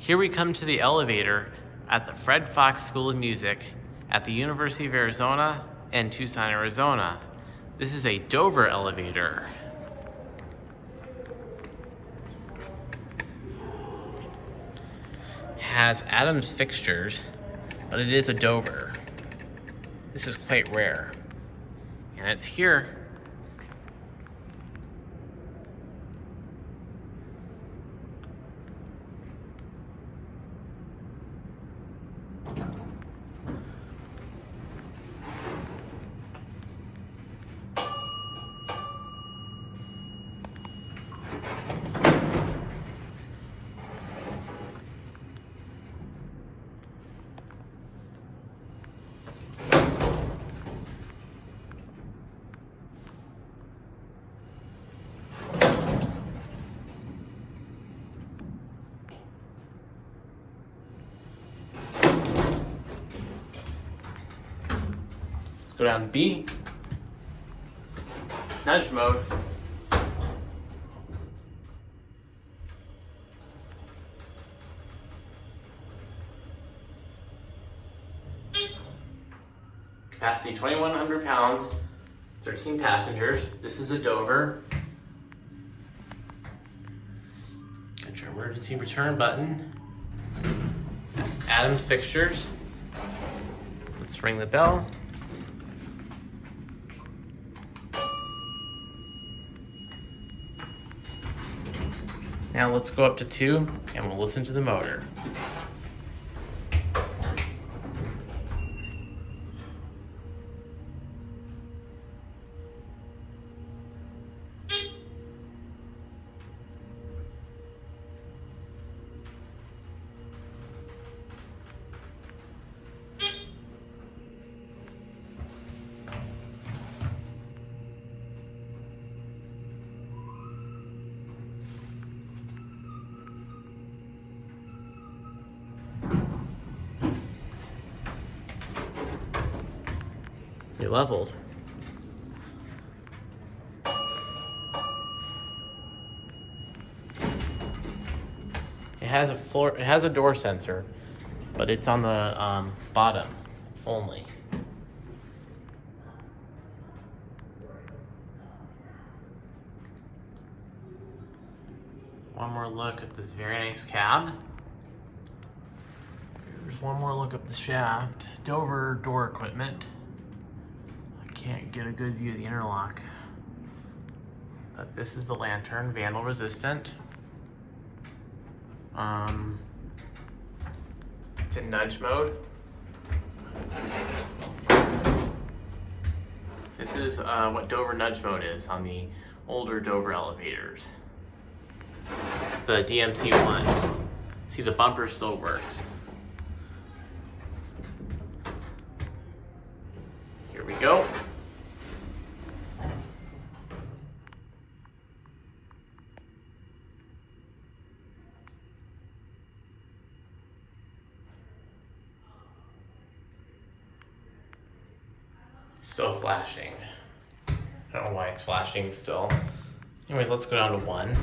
Here we come to the elevator at the Fred Fox School of Music at the University of Arizona in Tucson, Arizona. This is a Dover elevator. It has Adams fixtures, but it is a Dover. This is quite rare. And it's here. Let's go down to B. Nudge mode. Capacity 2,100 pounds, 13 passengers. This is a Dover. Got your emergency return button. Adams fixtures. Let's ring the bell. Now let's go up to 2 and we'll listen to the motor. They leveled. It has a door sensor, but it's on the bottom only. One more look at this very nice cab. Here's one more look up the shaft. Dover door equipment. Can't get a good view of the interlock, but this is the lantern, vandal resistant. It's in nudge mode. This is what Dover nudge mode is on the older Dover elevators. The DMC-I. See, the bumper still works. Here we go. It's still flashing. I don't know why it's flashing still. Anyways, let's go down to 1.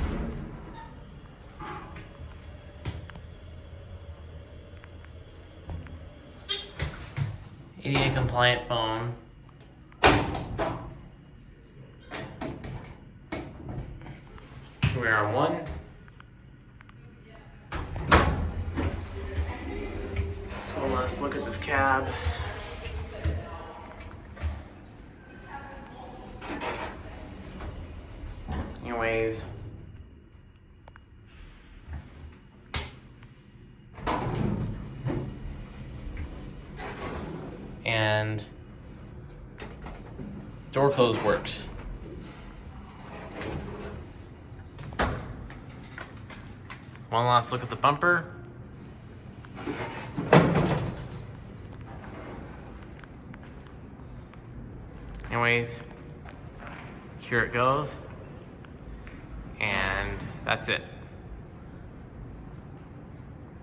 ADA compliant phone. We're on 1. So let's look at this cab. Anyways, and door close works. One last look at the bumper. Anyways, here it goes. And that's it.